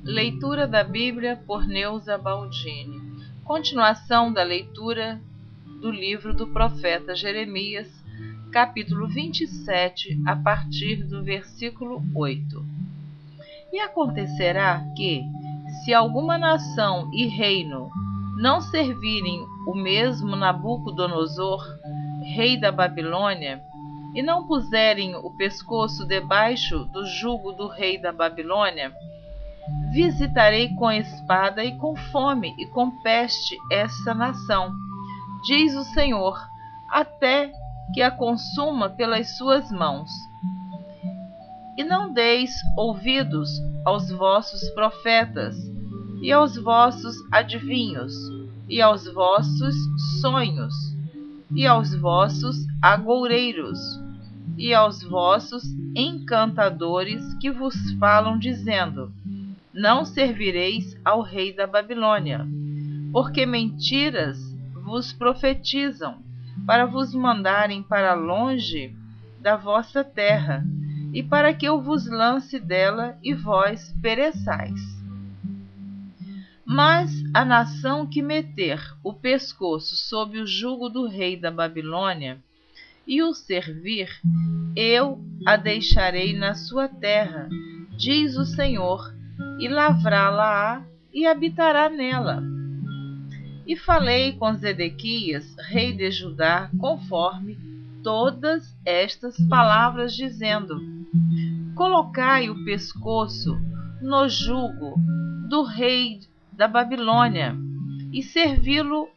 Leitura da Bíblia por Neuza Baldini. Continuação da leitura do livro do profeta Jeremias, capítulo 27, a partir do versículo 8. E acontecerá que, se alguma nação e reino não servirem o mesmo Nabucodonosor, rei da Babilônia, e não puserem o pescoço debaixo do jugo do rei da Babilônia, visitarei com espada e com fome e com peste essa nação, diz o Senhor, até que a consuma pelas suas mãos. E não deis ouvidos aos vossos profetas, e aos vossos adivinhos, e aos vossos sonhos, e aos vossos agoureiros, e aos vossos encantadores que vos falam, dizendo: não servireis ao rei da Babilônia, porque mentiras vos profetizam, para vos mandarem para longe da vossa terra, e para que eu vos lance dela e vós pereçais. Mas a nação que meter o pescoço sob o jugo do rei da Babilônia e o servir, eu a deixarei na sua terra, diz o Senhor, e lavrá-la-á e habitará nela. E falei com Zedequias, rei de Judá, conforme todas estas palavras, dizendo: colocai o pescoço no jugo do rei da Babilônia, e servi-o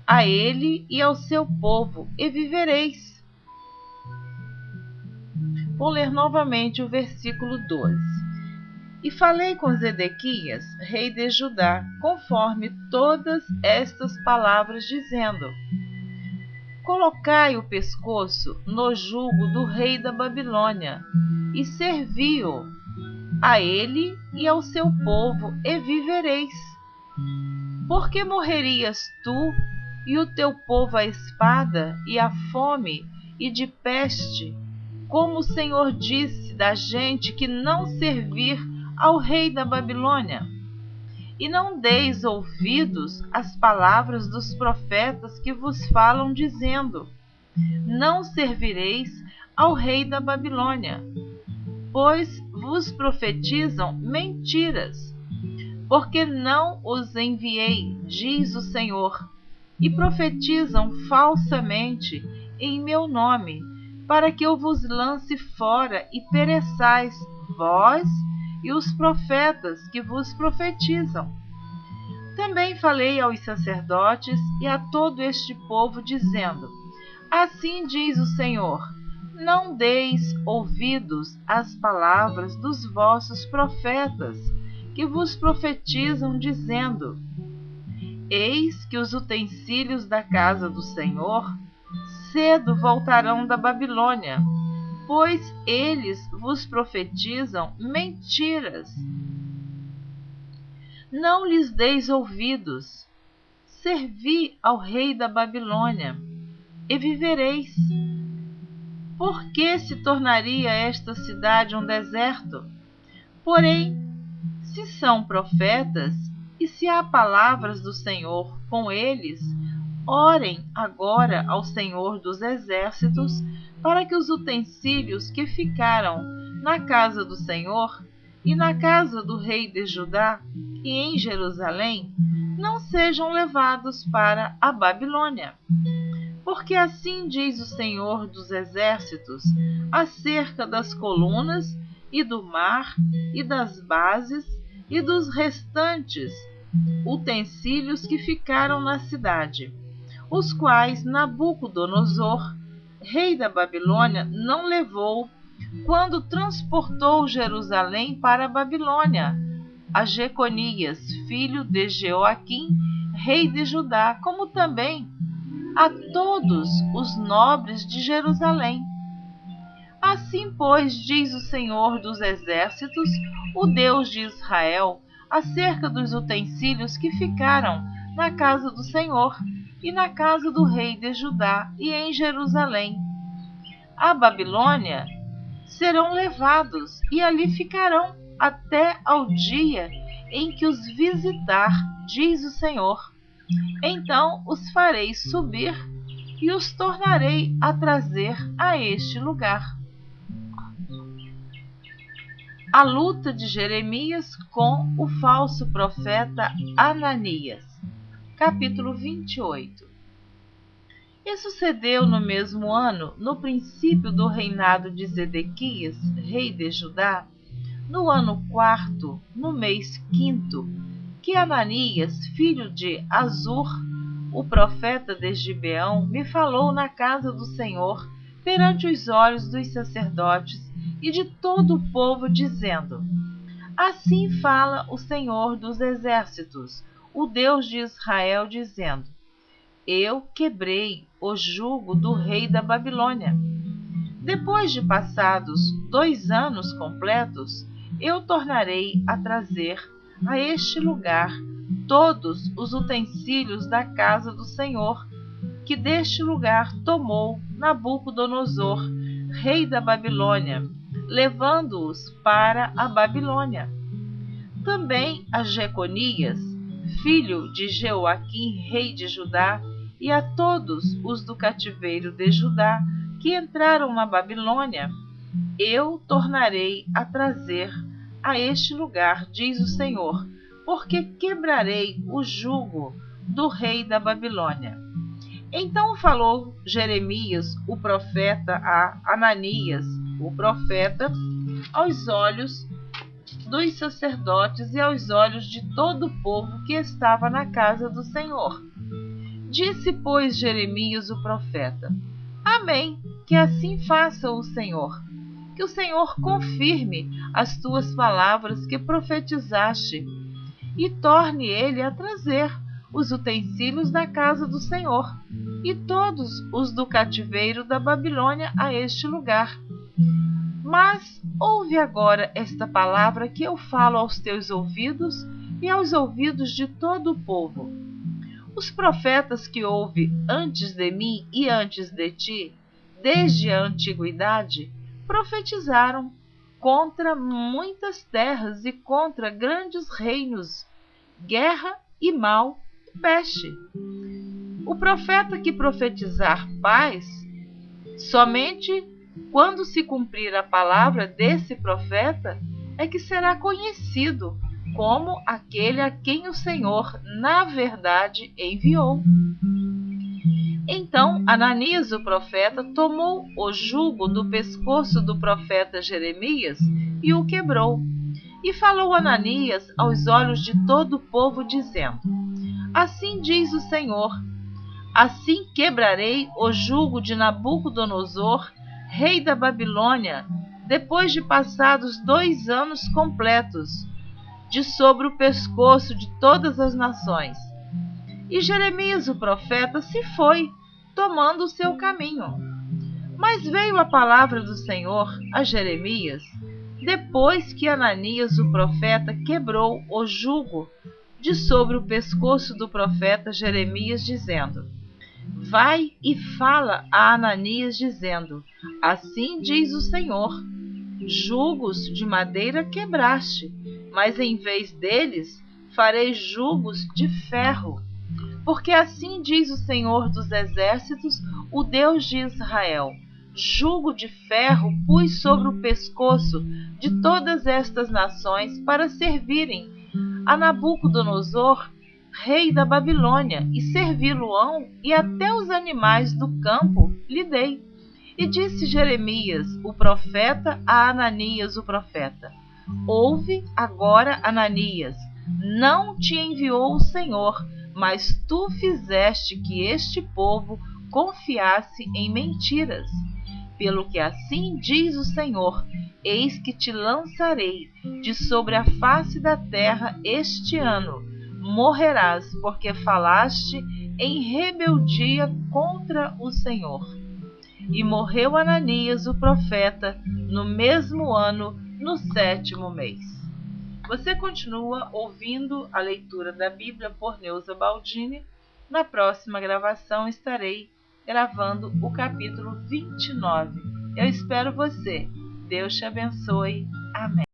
a ele e ao seu povo, e vivereis. Vou ler novamente o versículo 12. E falei com Zedequias, rei de Judá, conforme todas estas palavras, dizendo: colocai o pescoço no jugo do rei da Babilônia, e servi-o a ele e ao seu povo, e vivereis. Porque morrerias tu e o teu povo à espada, e à fome, e de peste, como o Senhor disse da gente que não servir ao rei da Babilônia? E não deis ouvidos às palavras dos profetas que vos falam, dizendo: não servireis ao rei da Babilônia, pois vos profetizam mentiras. Porque não os enviei, diz o Senhor, e profetizam falsamente em meu nome, para que eu vos lance fora e pereçais, vós e os profetas que vos profetizam. Também falei aos sacerdotes e a todo este povo, dizendo: assim diz o Senhor, não deis ouvidos às palavras dos vossos profetas, que vos profetizam, dizendo: eis que os utensílios da casa do Senhor cedo voltarão da Babilônia, pois eles vos profetizam mentiras. Não lhes deis ouvidos, servi ao rei da Babilônia, e vivereis. Por que se tornaria esta cidade um deserto? Porém, se são profetas, e se há palavras do Senhor com eles, orem agora ao Senhor dos Exércitos, para que os utensílios que ficaram na casa do Senhor e na casa do rei de Judá e em Jerusalém não sejam levados para a Babilônia. Porque assim diz o Senhor dos Exércitos acerca das colunas e do mar e das bases e dos restantes utensílios que ficaram na cidade, os quais Nabucodonosor, rei da Babilônia, não levou quando transportou Jerusalém para a Babilônia, a Jeconias, filho de Jeoaquim, rei de Judá, como também a todos os nobres de Jerusalém. Assim, pois, diz o Senhor dos Exércitos, o Deus de Israel, acerca dos utensílios que ficaram na casa do Senhor e na casa do rei de Judá e em Jerusalém: a Babilônia serão levados e ali ficarão até ao dia em que os visitar, diz o Senhor. Então os farei subir e os tornarei a trazer a este lugar. A luta de Jeremias com o falso profeta Ananias. Capítulo 28. E sucedeu no mesmo ano, no princípio do reinado de Zedequias, rei de Judá, no ano 4º, no mês 5º, que Ananias, filho de Azur, o profeta de Gibeão, me falou na casa do Senhor, perante os olhos dos sacerdotes e de todo o povo, dizendo: Assim fala o Senhor dos exércitos, o Deus de Israel, dizendo: Eu quebrei o jugo do rei da Babilônia. Depois de passados 2 anos completos, eu tornarei a trazer a este lugar todos os utensílios da casa do Senhor, que deste lugar tomou Nabucodonosor, rei da Babilônia, levando-os para a Babilônia. Também a Jeconias, filho de Jeoaquim, rei de Judá, e a todos os do cativeiro de Judá que entraram na Babilônia, eu tornarei a trazer a este lugar, diz o Senhor, porque quebrarei o jugo do rei da Babilônia. Então falou Jeremias, o profeta, a Ananias, o profeta, aos olhos dos sacerdotes e aos olhos de todo o povo que estava na casa do Senhor. Disse, pois, Jeremias, o profeta: Amém, que assim faça o Senhor. Que o Senhor confirme as tuas palavras que profetizaste, e torne ele a trazer os utensílios da casa do Senhor, e todos os do cativeiro da Babilônia a este lugar. Mas ouve agora esta palavra que eu falo aos teus ouvidos e aos ouvidos de todo o povo. Os profetas que houve antes de mim e antes de ti, desde a antiguidade, profetizaram contra muitas terras e contra grandes reinos, guerra e mal e peste. O profeta que profetizar paz, somente quando se cumprir a palavra desse profeta, é que será conhecido como aquele a quem o Senhor, na verdade, enviou. Então Ananias, o profeta, tomou o jugo do pescoço do profeta Jeremias e o quebrou. E falou Ananias aos olhos de todo o povo, dizendo: Assim diz o Senhor: Assim quebrarei o jugo de Nabucodonosor, rei da Babilônia, depois de passados 2 anos completos, de sobre o pescoço de todas as nações. E Jeremias, o profeta, se foi, tomando o seu caminho. Mas veio a palavra do Senhor a Jeremias, depois que Ananias, o profeta, quebrou o jugo de sobre o pescoço do profeta Jeremias, dizendo: Vai e fala a Ananias, dizendo: Assim diz o Senhor: Jugos de madeira quebraste, mas em vez deles farei jugos de ferro. Porque assim diz o Senhor dos exércitos, o Deus de Israel: Jugo de ferro pus sobre o pescoço de todas estas nações para servirem a Nabucodonosor, rei da Babilônia, e servi-lo-ão, e até os animais do campo lhe dei. E disse Jeremias, o profeta, a Ananias, o profeta: Ouve agora, Ananias, não te enviou o Senhor, mas tu fizeste que este povo confiasse em mentiras. Pelo que assim diz o Senhor: Eis que te lançarei de sobre a face da terra este ano. Morrerás, porque falaste em rebeldia contra o Senhor. E morreu Ananias, o profeta, no mesmo ano, no 7º mês. Você continua ouvindo a leitura da Bíblia por Neuza Baldini. Na próxima gravação estarei gravando o capítulo 29. Eu espero você. Deus te abençoe. Amém.